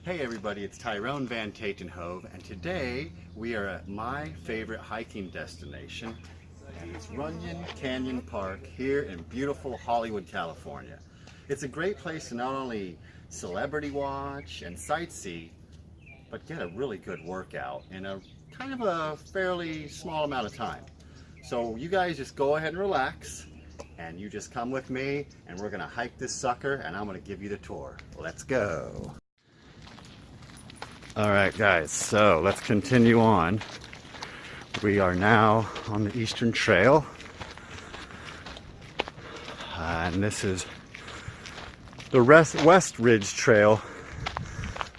Hey everybody, it's Tyrone Van Tatenhove, and today we are at my favorite hiking destination, and it's Runyon Canyon Park here in beautiful Hollywood, California. It's a great place to not only celebrity watch and sightsee, but get a really good workout in a kind of a fairly small amount of time. So you guys just go ahead and relax, and you just come with me, and we're gonna hike this sucker, and I'm gonna give you the tour. Let's go. All right, guys, so let's continue on. We are now on the Eastern Trail, and this is the West Ridge Trail,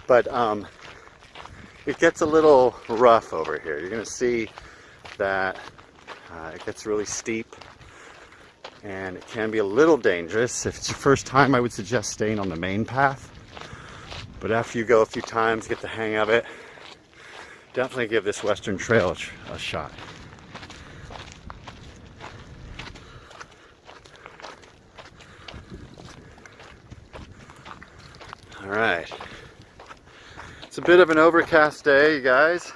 but it gets a little rough over here. You're gonna see that it gets really steep, and it can be a little dangerous. If it's your first time, I would suggest staying on the main path. But after you go a few times, get the hang of it, definitely give this Western Trail a shot. All right. It's a bit of an overcast day, you guys,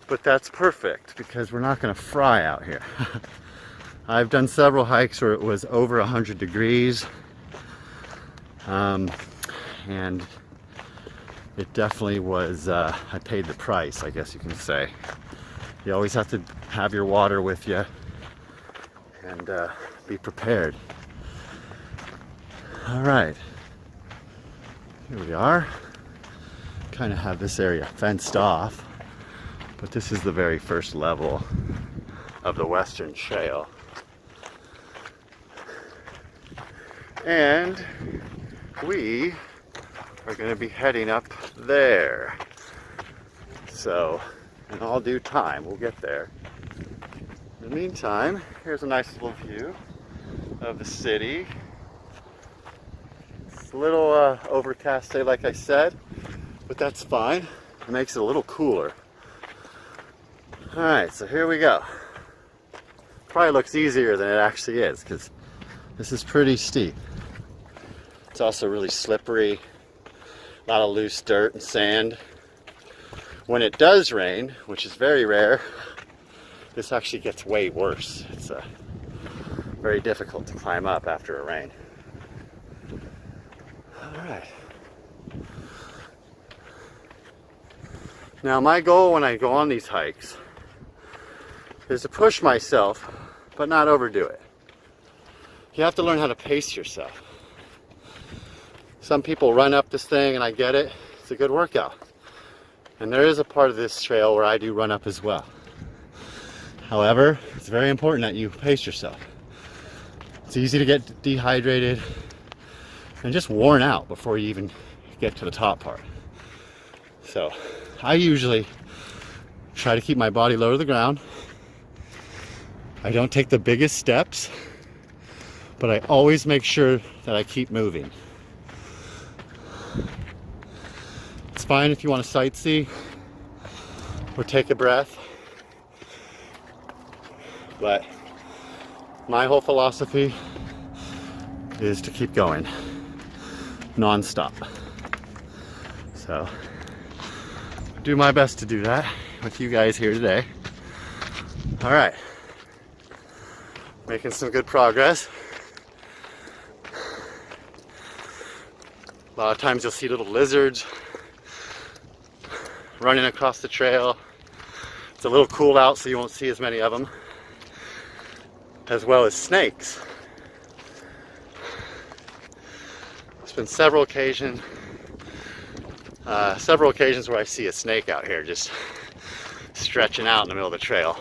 but that's perfect because we're not going to fry out here. I've done several hikes where it was over 100 degrees. And it definitely was, I paid the price, I guess you can say. You always have to have your water with you and be prepared. All right, here we are. Kind of have this area fenced off, but this is the very first level of the Western Trail. And we are going to be heading up there. So, in all due time, we'll get there. In the meantime, here's a nice little view of the city. It's a little overcast day, like I said, but that's fine. It makes it a little cooler. Alright, so here we go. Probably looks easier than it actually is, because this is pretty steep. It's also really slippery. A lot of loose dirt and sand. When it does rain, which is very rare, this actually gets way worse. It's very difficult to climb up after a rain. All right. Now my goal when I go on these hikes is to push myself, but not overdo it. You have to learn how to pace yourself. Some people run up this thing, and I get it. It's a good workout. And there is a part of this trail where I do run up as well. However, it's very important that you pace yourself. It's easy to get dehydrated and just worn out before you even get to the top part. So I usually try to keep my body low to the ground. I don't take the biggest steps, but I always make sure that I keep moving. It's fine if you want to sightsee or take a breath, but my whole philosophy is to keep going non-stop. So do my best to do that with you guys here today. All right, making some good progress. A lot of times you'll see little lizards running across the trail. It's a little cool out, so you won't see as many of them, as well as snakes. There's been several occasions where I see a snake out here just stretching out in the middle of the trail.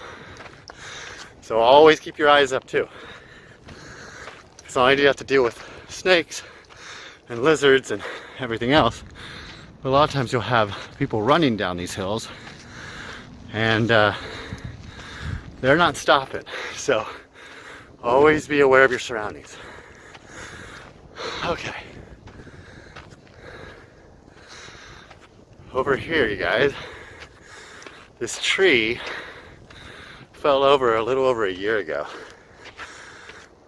So always keep your eyes up too. Because not only do you have to deal with snakes and lizards and everything else, but a lot of times you'll have people running down these hills, and they're not stopping. So always be aware of your surroundings. Okay. Over here, you guys, this tree fell over a little over a year ago.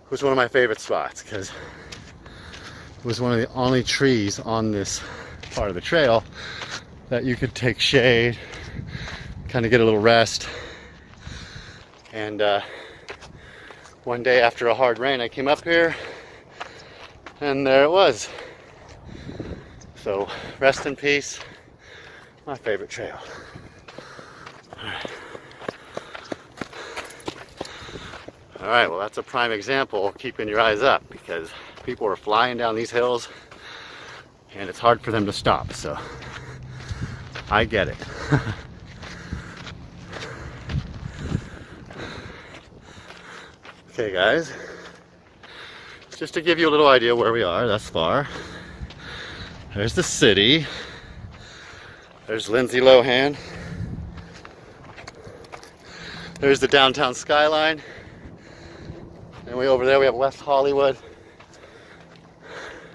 It was one of my favorite spots because it was one of the only trees on this part of the trail that you could take shade, kind of get a little rest. And one day after a hard rain, I came up here and there it was. So rest in peace, my favorite trail. All right, well, that's a prime example of keeping your eyes up, because people are flying down these hills and it's hard for them to stop, so I get it. Okay, guys, just to give you a little idea where we are thus far. There's the city. There's Lindsay Lohan. There's the downtown skyline. And way over there we have West Hollywood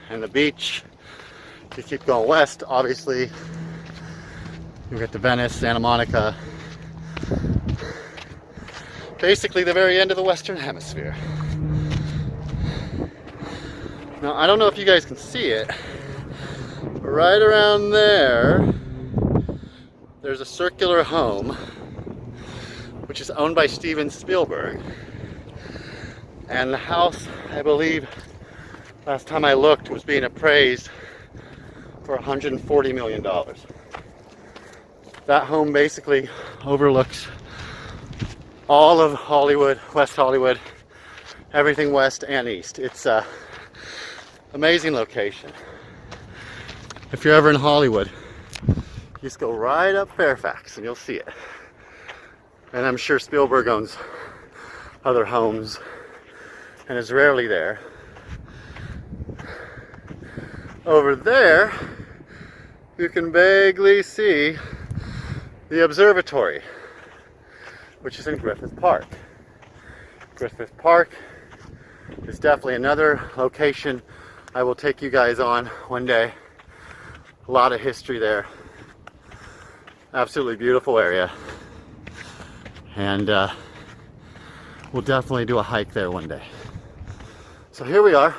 and the beach. If you keep going west, obviously you get to Venice, Santa Monica. Basically the very end of the Western Hemisphere. Now I don't know if you guys can see it, but right around there, there's a circular home, which is owned by Steven Spielberg. And the house, I believe, last time I looked, was being appraised for $140 million. That home basically overlooks all of Hollywood, West Hollywood, everything west and east. It's an amazing location. If you're ever in Hollywood, just go right up Fairfax and you'll see it. And I'm sure Spielberg owns other homes and is rarely there. Over there, you can vaguely see the observatory, which is in Griffith Park. Griffith Park is definitely another location I will take you guys on one day. A lot of history there. Absolutely beautiful area. And we'll definitely do a hike there one day. So here we are.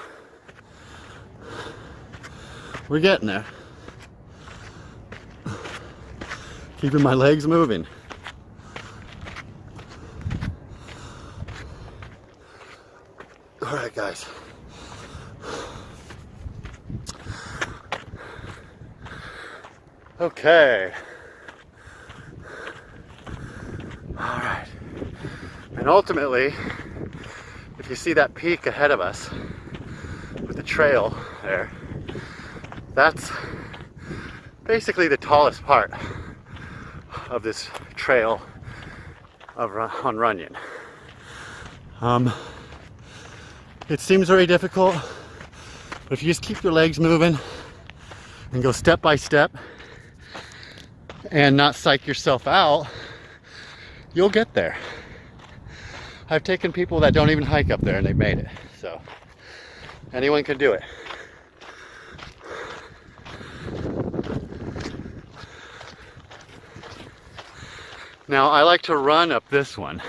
We're getting there. Keeping my legs moving. All right, guys. Okay. All right. And ultimately, if you see that peak ahead of us with the trail there, that's basically the tallest part of this trail on Runyon. It seems very difficult, but if you just keep your legs moving and go step by step and not psych yourself out, you'll get there. I've taken people that don't even hike up there and they've made it. So anyone can do it. Now I like to run up this one.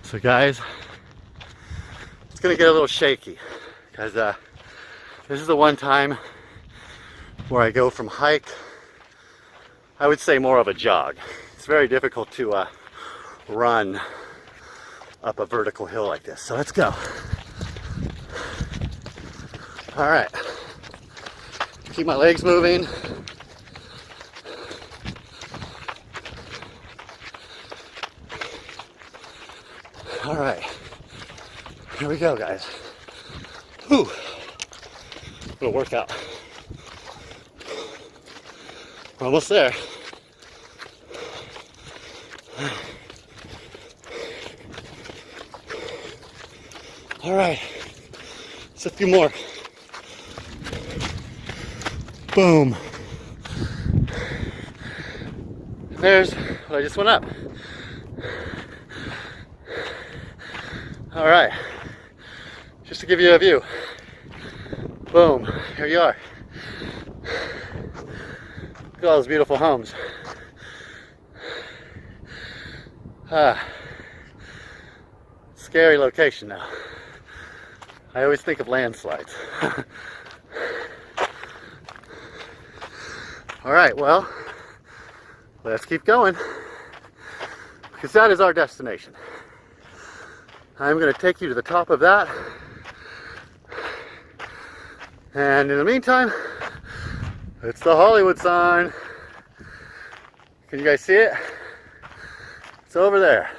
So guys, it's gonna get a little shaky because this is the one time where I go from hike, I would say more of a jog. It's very difficult to run up a vertical hill like this. So let's go. All right, keep my legs moving. All right, here we go, guys. Whew, little workout. We're almost there. All right, just a few more. Boom. There's what I just went up. All right, just to give you a view. Boom, here you are. Look at all those beautiful homes. Scary location now. I always think of landslides. All right, well, let's keep going, because that is our destination. I'm going to take you to the top of that. And in the meantime, it's the Hollywood sign. Can you guys see it? It's over there.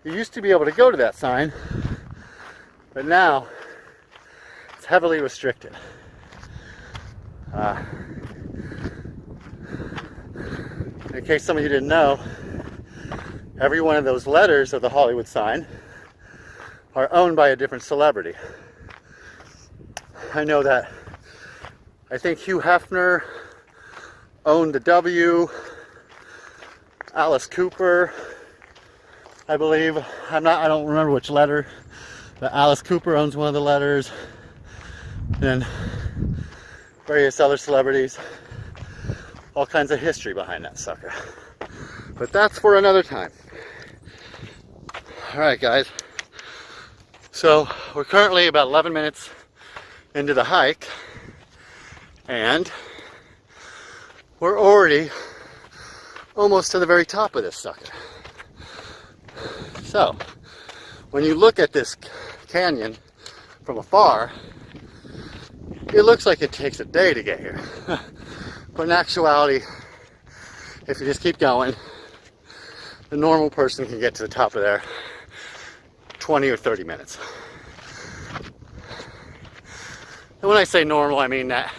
You used to be able to go to that sign, but now it's heavily restricted. In case some of you didn't know, every one of those letters of the Hollywood sign are owned by a different celebrity. I know that I think Hugh Hefner owned the W, Alice Cooper, I believe. I don't remember which letter, but Alice Cooper owns one of the letters, and various other celebrities. All kinds of history behind that sucker. But that's for another time. Alright guys, so we're currently about 11 minutes into the hike, and we're already almost to the very top of this sucker. So, when you look at this canyon from afar, it looks like it takes a day to get here. But in actuality, if you just keep going, the normal person can get to the top of there 20 or 30 minutes. And when I say normal, I mean that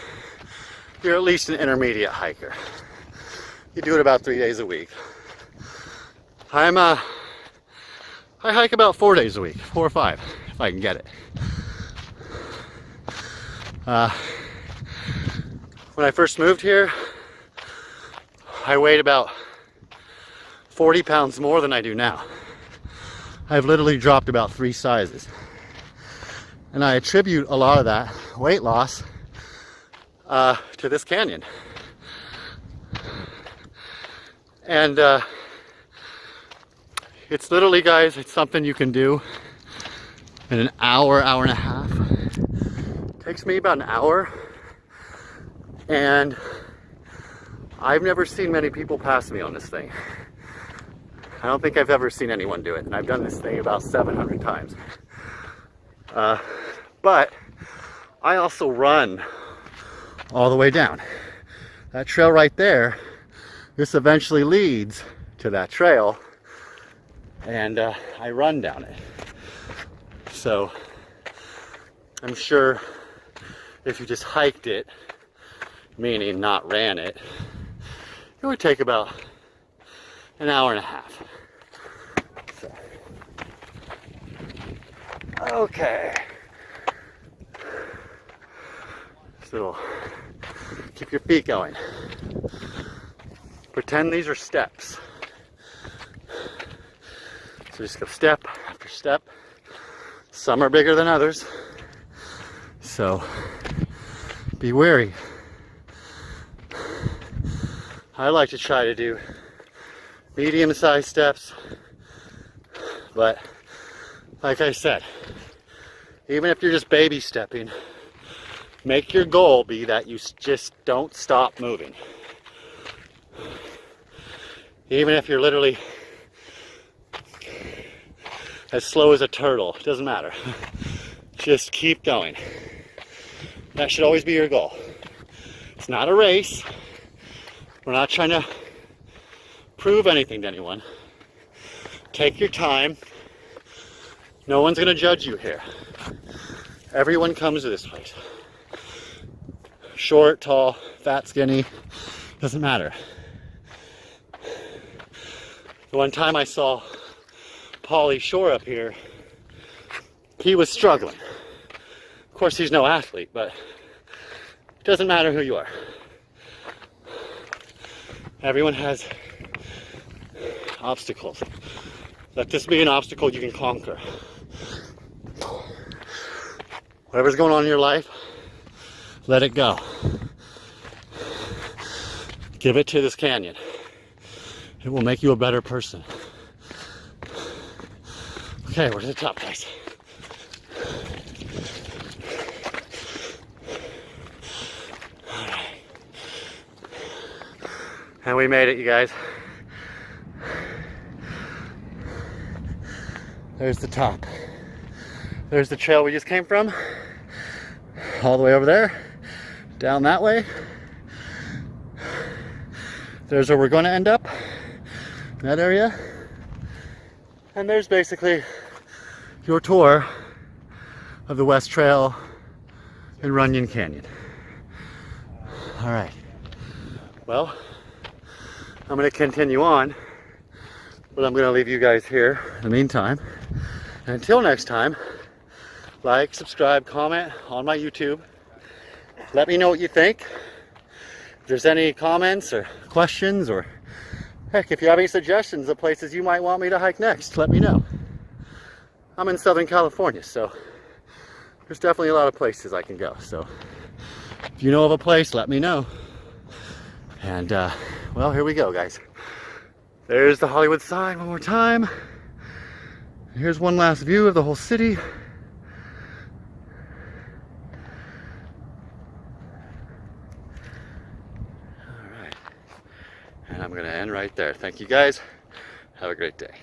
you're at least an intermediate hiker. You do it about 3 days a week. I hike about 4 days a week, 4 or 5, if I can get it. When I first moved here, I weighed about 40 pounds more than I do now. I've literally dropped about 3 sizes. And I attribute a lot of that weight loss to this canyon. And it's literally, guys, it's something you can do in an hour, hour and a half. It takes me about an hour. And I've never seen many people pass me on this thing. I don't think I've ever seen anyone do it. And I've done this thing about 700 times. But I also run all the way down. That trail right there, this eventually leads to that trail. And I run down it. So I'm sure if you just hiked it, meaning not ran it, it would take about an hour and a half. So. Okay. So keep your feet going. Pretend these are steps. So just go step after step. Some are bigger than others. So be wary. I like to try to do medium-sized steps, but like I said, even if you're just baby stepping, make your goal be that you just don't stop moving. Even if you're literally as slow as a turtle, it doesn't matter. Just keep going. That should always be your goal. It's not a race. We're not trying to prove anything to anyone. Take your time. No one's going to judge you here. Everyone comes to this place. Short, tall, fat, skinny, doesn't matter. The one time I saw Pauly Shore up here, he was struggling. Of course, he's no athlete, but it doesn't matter who you are. Everyone has obstacles. Let this be an obstacle you can conquer. Whatever's going on in your life, let it go. Give it to this canyon. It will make you a better person. Okay, we're to the top, guys. And we made it, you guys. There's the top. There's the trail we just came from. All the way over there. Down that way. There's where we're going to end up. That area. And there's basically your tour of the West Trail in Runyon Canyon. All right. Well, I'm going to continue on, but I'm going to leave you guys here in the meantime. And until next time, like, subscribe, comment on my YouTube. Let me know what you think. If there's any comments or questions, or heck, if you have any suggestions of places you might want me to hike next, let me know. I'm in Southern California, so there's definitely a lot of places I can go. So if you know of a place, let me know. And well, here we go, guys. There's the Hollywood sign one more time. Here's one last view of the whole city. All right. And I'm going to end right there. Thank you, guys. Have a great day.